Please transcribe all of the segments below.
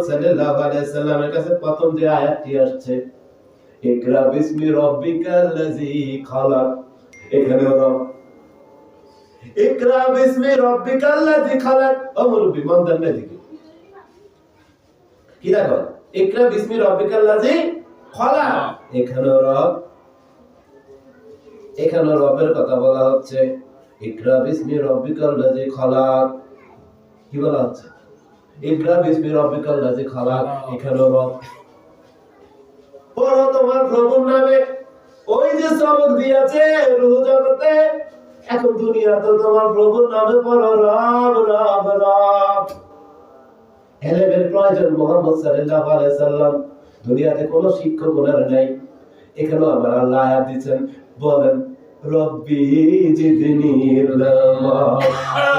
সাল্লাল্লাহু আলাইহি সাল্লামের কাছে প্রথম যে আয়াতটি আসছে, ইকরা বিসমি রাব্বিকাল্লাযী খালাক, এখানে রব, ইকরা বিসমি রাব্বিকাল্লাযী খালাক, মুরব্বি মন দেন না দিকে কি দেখো, ইকরা বিসমি রাব্বিকাল্লাযী খালাক, এখানে রব, এখানে রবের কথা বলা হচ্ছে। ইকরা বিসমি রাব্বিকাল্লাযী খালাক, কি বলা হচ্ছে? ইকরা বিসমি রাব্বিকাল্লাযী খালাক, এখানে রব। পড়ো তোমার প্রভুর নামে। ওই যে সবক দিয়েছে রূহ জগতে, এখন দুনিয়াতে তোমার প্রভুর নামে পড়ো রব রব রব। এলেমের প্রয়োজন মুহাম্মদ সাল্লাল্লাহু আলাইহি সাল্লাম, দুনিয়াতে কোনো শিক্ষক ওনার নাই। এখানেও আমার আল্লাহ আয়াত দিচ্ছেন, বলেন রব্বি জিদনি ইলমা,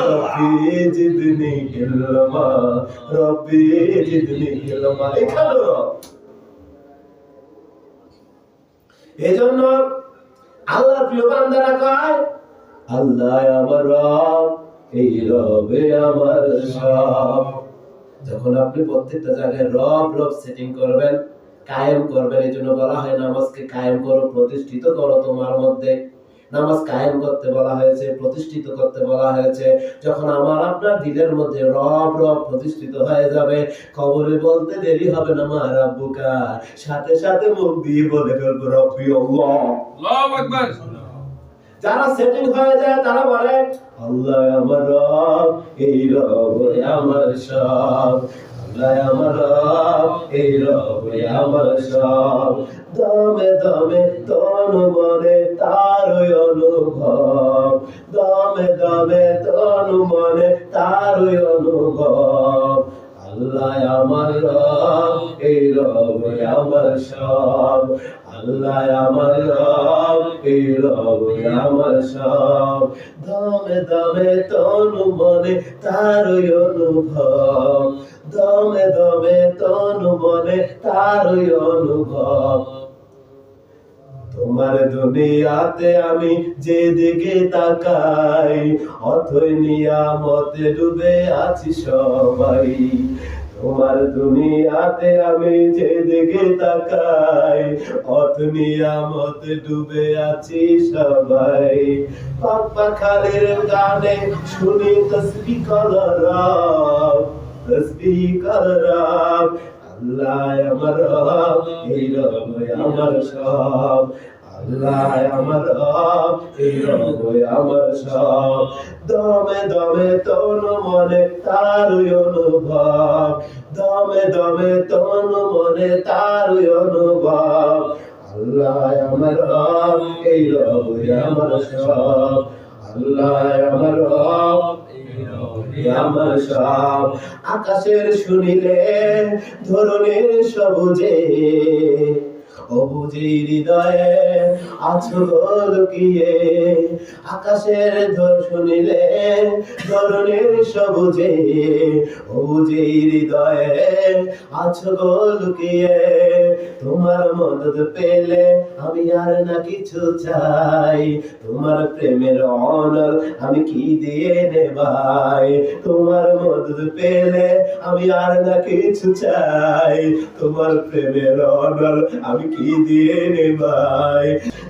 রব্বি জিদনি ইলমা, রব্বি জিদনি ইলমা, এখানেও। এজন্য আল্লাহর প্রিয় বান্দারা কয়, আল্লাহ আমার রব, এই রবে আমার সব। যখন আপনি প্রত্যেকটা জায়গায় রব রব সেটিং করবেন, কায়েম করবেন, এই জন্য বলা হয় নামাজকে কায়েম করো, প্রতিষ্ঠিত করো তোমার মধ্যে। নামাজ কায়েম করতে বলা হয়েছে, প্রতিষ্ঠিত করতে বলা হয়েছে। যখন আমার আপনার দিলের মধ্যে রব রব প্রতিষ্ঠিত হয়ে যাবে, কবরে বলতে দেরি হবে না মা রাব্বুকা, সাথে সাথে মুখ দিয়ে বলে ফেলবো রব্বি আল্লাহ, আল্লাহু আকবার। যারা সেটিং হয়ে যায় তারা বলে আল্লাহ আমার রব, এই রব আমার সব, আল্লাহ আমার রব, এই রব আমার সব। দমে দমে তন মনে তার অনুভব, দমে দমে তন মনে তার অনুভব। আল্লাহ আমার রব, এই রব আমার সব, আল্লাহ আমার রব, এই রব আমার সব। দমে দমে তন মনে তার অনুভব, দমে দমে তন মনে তার অনুভব। তোমার দুনিয়াতে আমি যেদিকে তাকাই, অথই নিয়ামতে ডুবে আছি সবাই। তোমার দুনিয়াতে আমি যেদিকে তাকাই, অথ নিয়ামতে ডুবে আছি সবাই। পাক পাখালির গানে শুনি তসবিহ কর রব, তসবিহ কর রব। আল্লাহ আমার রব, এই রব আমার সব, আল্লাহ আমার রব, এই রব আমার সব। দমে দমে তন মনে তার অনুভব, দমে দমে তন মনে তার অনুভব। আল্লাহ আমার রব, এই রব আমার সব, আল্লাহ আমার রব, আমার সব। আকাশের শুনিলে ধরনের সবুজে, অবুঝে হৃদয়ে আছো লুকিয়ে। আকাশের শুনিলে ধরনের সবুজে, অবুঝে হৃদয়ে আছো লুকিয়ে। তোমার মদদ পেলে আমি আর না কিছু চাই, তোমার প্রেমের অনল আমি কি দিয়ে নেবাই। তোমার মদদ পেলে আমি আর না কিছু চাই, তোমার প্রেমের অনল আমি কি দিয়ে নেবাই।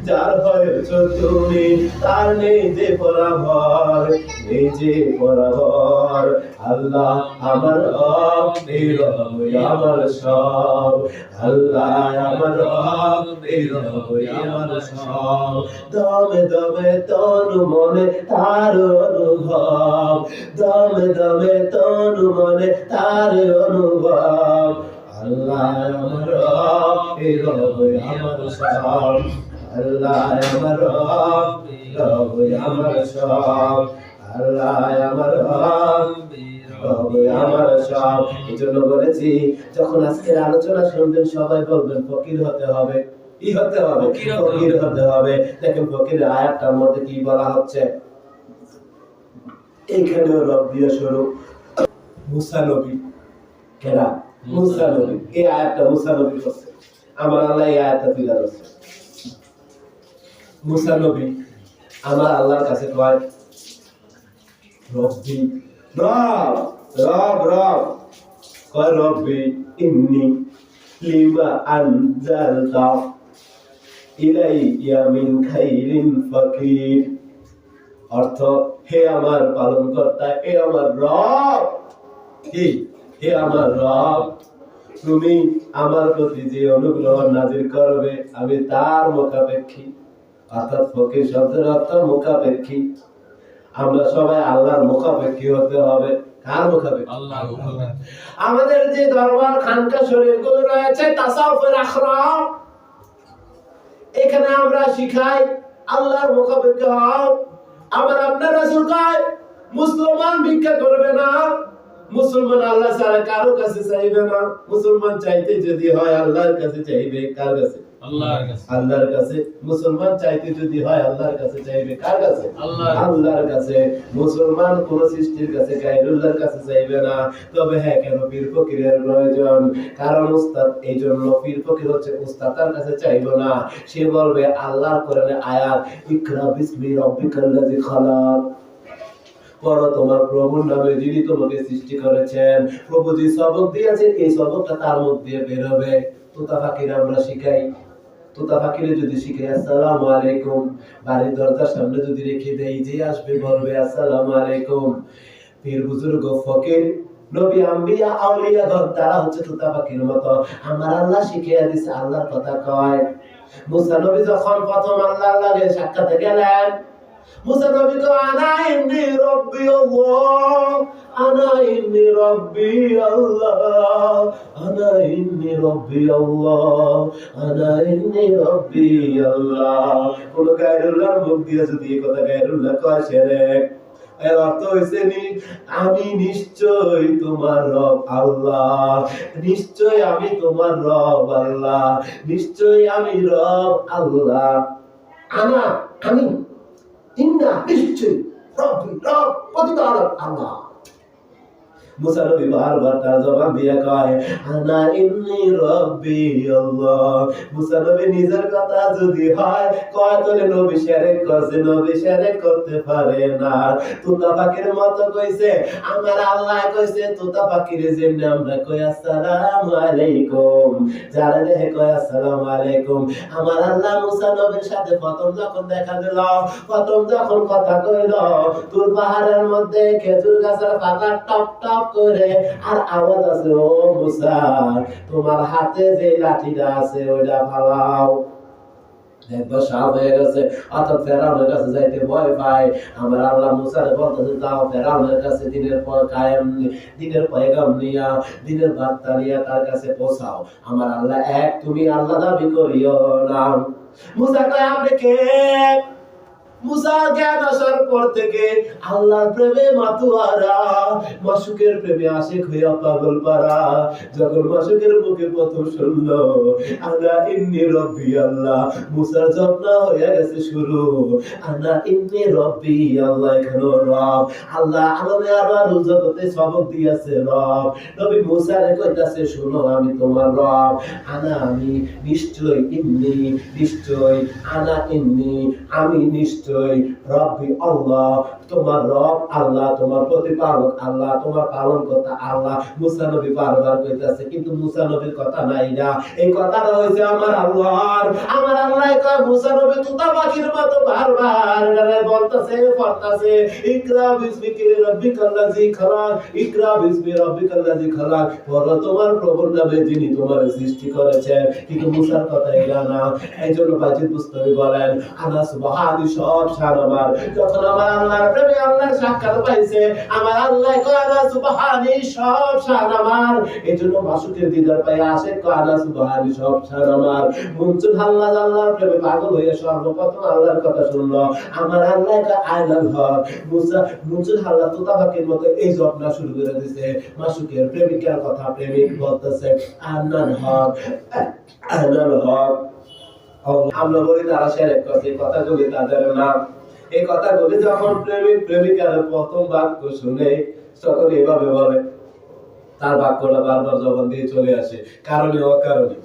যার হয়েছ তুমি তার নেই যে পরাভর, নেই যে পরাভর। আল্লাহ আমার রব, এই রব আমার সব, আল্লাহ আমার রব, এই রব আমার সব। দমে দমে তন মনে তার অনুভব, দমে দমে তন মনে তার অনুভব। আল্লাহ আমার রব, এই রব আমার সব, আল্লাহ আমার রব, রব আমার সব, আল্লাহ আমার রব, রব আমার সব। এই জন্য বলেছি যখন আজকের আলোচনা শুনবেন সবাই বলবেন ফকির হতে হবে, কি হতে হবে? ফকির হতে হবে। দেখেন ফকিরের আয়াতটার মধ্যে কি বলা হচ্ছে, এইখানেও রব দিয়ে শুরু। মুসা নবী, কেনা মুসা নবী, এই আয়াতটা মুসা নবী করছে। আমার আল্লাহ এই আয়াতটা তুলে ধরছে। মুসা নবী আমার আল্লাহর কাছে কয় রব্বি, রব রব রব, কয় রব্বি ইন্নী লিমা আনজালতা ইলাইয়া মিন খাইরিন ফাকির। অর্থ, হে আমার পালনকর্তা, হে আমার রব, হে আমার রব, তুমি আমার প্রতি যে অনুগ্রহ নাজির করবে আমি তার মুখাপেক্ষী। অর্থাৎ ফকির শব্দের অর্থ মুখাপেক্ষী। আমরা সবাই আল্লাহর মুখাপেক্ষী হতে হবে। কার মুখাপেক্ষী? আল্লাহ। আমাদের যে দরবার খানকা শরীফগুলো রয়েছে তাসাউফের আখড়া, এখানে আমরা শিখাই আল্লাহর মুখাপেক্ষী হও। আবার আপনার রাসূল কয় মুসলমান ভিক্ষা করবে না, মুসলমান আল্লাহ ছাড়া কারো কাছে চাইবে না। মুসলমান চাইতে যদি হয় আল্লাহর কাছে চাইবে। কার কাছে? আল্লাহর কাছে। আল্লাহর কাছে। মুসলমান চাইতে যদি হয় আল্লাহর কাছে চাইবে। কার কাছে? আল্লাহর কাছে। মুসলমান কোন সৃষ্টির কাছে গায়রুল্লাহর কাছে চাইবে না। তবে হ্যাঁ, কেন পীর ফকিরের প্রয়োজন? কারণ উস্তাদ, এই জন্য পীর ফকির হচ্ছে উস্তাদ, তার কাছে চাইবো না। সে বলবে আল্লাহর কোরআনে আয়াত, ইকরা বিসমি রাব্বিকাল্লাযী খালাক, পড়ো তোমার প্রভুর নামে যিনি তোমাকে সৃষ্টি করেছেন। প্রভু যে সবক দিয়েছেন এই সবকটা তার মধ্যে বের হবে। তোতা ফাকির আমরা শিখাই। তোতা ফাকিরে যদি শিখাই আসসালামু আলাইকুম, বাড়ির দরজার সামনে যদি রেখে দেই, যে আসবে বলবে আসসালামু আলাইকুম। পীর বুজুর্গ ফকির নবী আম্বিয়া আউলিয়া গণ তারা হচ্ছে তোতা পাখির মতো। আমার আল্লাহ শিখিয়ে দিয়েছে, আল্লাহর কথা কয়। মুসা নবী যখন প্রথম আল্লাহর লাগে সাক্ষাতে গেলেন, মুসা নবী কয় আনা ইন্নী রাব্বি আল্লাহ, আনা ইন্নী রাব্বি আল্লাহ, আনা ইন্নী রাব্বি আল্লাহ, আনা ইন্নী রাব্বি আল্লাহ। কোন গায়রুল্লাহর মুখ দিয়ে যদি এই কথা গায়রুল্লাহ কয় শিরক। এর অর্থ হইছে আমি নিশ্চয় তোমার রব আল্লাহ, নিশ্চয় আমি তোমার রব আল্লাহ, নিশ্চয় আমি রব আল্লাহ। আনা আমি, ইন্না নিশ্চয়, রব্বি রব প্রতিপালক আল্লাহ। মুসা নবী বারবার তার জবাব দিয়া কয় আনা ইন্নী রাব্বি আল্লাহ। মুসা নবী নিজের কথা যদি হয় কয় তাহলে নবী শিরক করছে, নবী শিরক করতে পারে না। তোতা পাখির মতো কইছে আমার আল্লাহ কইছে তোতা পাখিরে যেমনি আমরা কই আসসালামু আলাইকুম, যারা দেখে কয় আসসালামু আলাইকুম। আমার আল্লাহ মুসা নবীর সাথে প্রথম যখন দেখা দিল, প্রথম যখন কথা কইল, তুর পাহাড়ের মধ্যে খেজুর গাছের পাতা টপ টপ করে আর আওয়াজ আছে, ও মুসা তোমার হাতে যে লাঠিটা আছে ওইটা ফালাও। একবার সাপ হয়ে গেছে, অর্থাৎ ফেরাউনের কাছে যাইতে ভয় পায়। আমার আল্লাহ মুসারে বলতেছে যাও ফেরাউনের কাছে দিনের পর কায়েম, দিনের পয়গাম নিয়া, দিনের বার্তা নিয়া তার কাছে পৌঁছাও। আমার আল্লাহ এক, তুমি আল্লাহ দাবি করিও না। মুসা কয় আপনি কে? মুসা জ্ঞান আসার পর থেকে আল্লাহর প্রেমে মাতুয়ারা, মাসুকের প্রেমে আশিক হইয়া পাগল পারা। যখন মাসুকের মুখে প্রথম শুনলো আনা ইন্নী রাব্বি আল্লাহ, মুসার জপনা হয়ে গেছে শুরু। আনা ইন্নী রাব্বি আল্লাহ, এখানে রব আল্লাহ আলমে আর জগতে সবক দিয়েছে রব। নবী মুসারে কইতাছে শুনো আমি তোমার রব, আনা আমি নিশ্চয়, ইন্নী নিশ্চয়, আনা ইন্নী আমি নিশ্চয়, রব্বি আল্লাহ তোমার রব আল্লাহ, তোমার প্রতিপালক আল্লাহ, তোমার পালনকর্তা আল্লাহ। মুসা নবী বারবার কইতাছে, কিন্তু মুসা নবীর কথা নাই না, এই কথাটা হইছে আমার আল্লাহর। আমার আল্লাহ কয় মুসা নবী তোতা পাখির মতো বারবার এটারে বলতাছে পড়তাছে ইকরা বিসমি রাব্বিকাল্লাযী খালাক, ইকরা বিসমি রাব্বিকাল্লাযী খালাক, পড়ো তোমার প্রভুর নামে যিনি তোমার সৃষ্টি করেছেন। কিন্তু মুসার কথা এরা না। এইজন্য বাজিদ বুস্তামি বলেন আনা সুবহানি, সব শান আমার। যখন আমার আল্লাহর প্রেমে আল্লাহর সাক্ষাৎ পাইছে আমার আল্লাহ কয় আনা সুবহানি, সব শান আমার। এইজন্য মাসুকের দিদার পায় আসে কয় আনা সুবহানি, সব শান আমার। মুনসুন আল্লাহ আল্লাহর প্রেমে পাগল হয়ে সর্বপ্রথম আল্লাহর কথা শুনলো। আমার আল্লাহ কয় আয়নাল হক। মুসা মুনসুন আল্লাহ তোতা পাখির মতো এই জপনা শুরু করে দিয়েছে। মাসুকের প্রেমিকার কথা প্রেমিক বলতেছে আয়নাল হক, আয়নাল হক। আমরা বলি তারা শিরক করছে, কথাগুলি তাদের নাম। এই কথাগুলি যখন প্রেমিক প্রেমিকার প্রথম বাক্য শুনে তখন এভাবে বলে, তার বাক্যটা বারবার জবান দিয়ে চলে আসে কারণে অকারণে,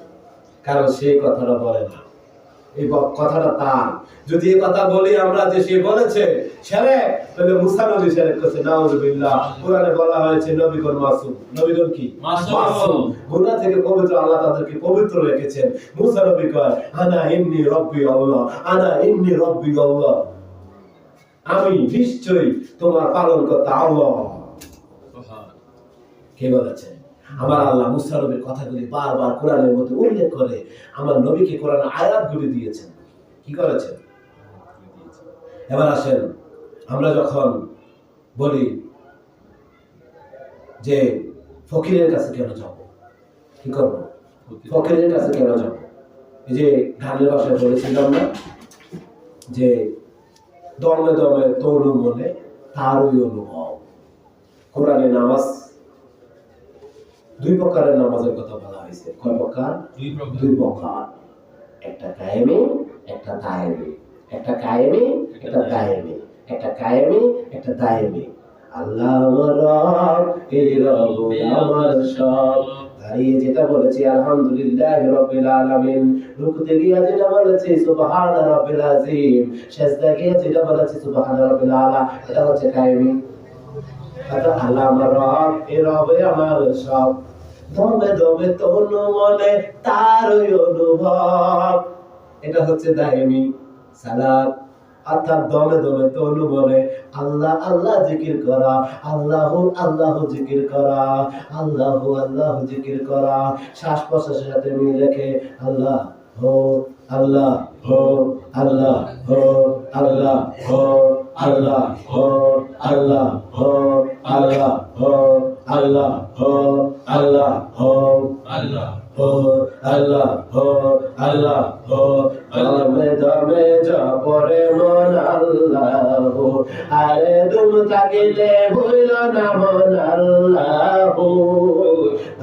কারণ সে কথাটা বলে না। এই কথাটা তার। যদি এই কথা বলি আমরা যে সে বলেছে শিরক, তাহলে মুসা নবী শিরক করেছে, নাউযুবিল্লাহ। কোরআনে বলা হয়েছে নবীগণ মাসুম। নবীগণ কি? মাসুম। গুনাহ থেকে পবিত্র, আল্লাহ তাদেরকে পবিত্র রেখেছেন। মুসা নবী কয় আনা ইন্নী রাব্বি আল্লাহ, আনা ইন্নী রাব্বি আল্লাহ, আমি নিশ্চয়ই তোমার পালনকর্তা আল্লাহ। কে বলেছে? আমার আল্লাহ মুসা নবীর কথাগুলি বারবার কোরআনের মধ্যে উল্লেখ করে আমার নবীকে কোরআন আয়াতগুলি দিয়েছেন। কি করেছেন? এবার আসেন, আমরা যখন বলি যে ফকিরের কাছে কেন যাব, কি করব? ফকিরের কাছে কেন যাব? এই যে গানের ভাষায় বলেছিলাম না যে দমে দমে তরু মনে তারই অনুভব। কোরআনে নামাজ দুই প্রকারের নামাজের কথা বলা হয়েছে। কয় প্রকার? দুই প্রকার। একটা কায়েমি, একটা দায়েমি। একটা কায়েমি, একটা দায়েমি। একটা কায়েমি, একটা দায়েমি। আল্লাহ আমার রব, এই রব আমার সব। দাঁড়িয়ে যেটা বলেছি আলহামদুলিল্লাহি রাব্বিল আলামিন, রুকুতে গিয়ে যেটা বলেছি সুবহান রাব্বিল আযীম, সিজদা গিয়ে যেটা বলেছি সুবহান রাব্বিল আলা, এটা হচ্ছে কায়েমি। আল্লাহ আমার রব, এই রব আমার সব। দমে দমে তনু মনে তারই অনুভব, এটা হচ্ছে দায়েমি সালাত। অর্থাৎ দমে দমে তনু মনে আল্লাহ আল্লাহ জিকির করা, আল্লাহু আল্লাহু জিকির করা, আল্লাহু আল্লাহু জিকির করা। শ্বাস প্রশ্বাসের সাথে মিল রেখে আল্লাহ হো, আল্লাহ হো, আল্লাহ হো, আল্লাহ হো, আল্লাহ হো, আল্লাহ হো, আল্লাহ হো, আল্লাহ হো, আল্লাহ হো, আল্লাহ হো, আল্লাহ হো, আল্লাহ হো। দমে দমে জপরে মন আল্লাহ, আরে দুম থাকিলে ভুইল না মন আল্লাহ।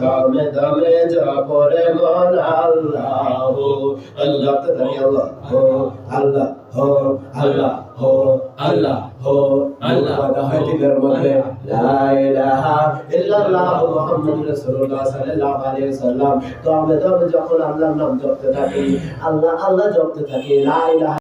দমে দমে জপরে মন আল্লাহ, আল্লাহ তো জানি আল্লাহ হো, আল্লাহ হো, আল্লাহ হো, আল্লাহ হো। আল্লাহ হয় দিলের মধ্যে লা ইলাহা ইল্লাল্লাহ মুহাম্মাদুর রাসূলুল্লাহ সাল্লাল্লাহু আলাইহি ওয়াসাল্লাম। দমে দমে যখন আল্লাহর নাম জপতে থাকি, আল্লাহ আল্লাহ জপতে থাকি, লা ইলাহা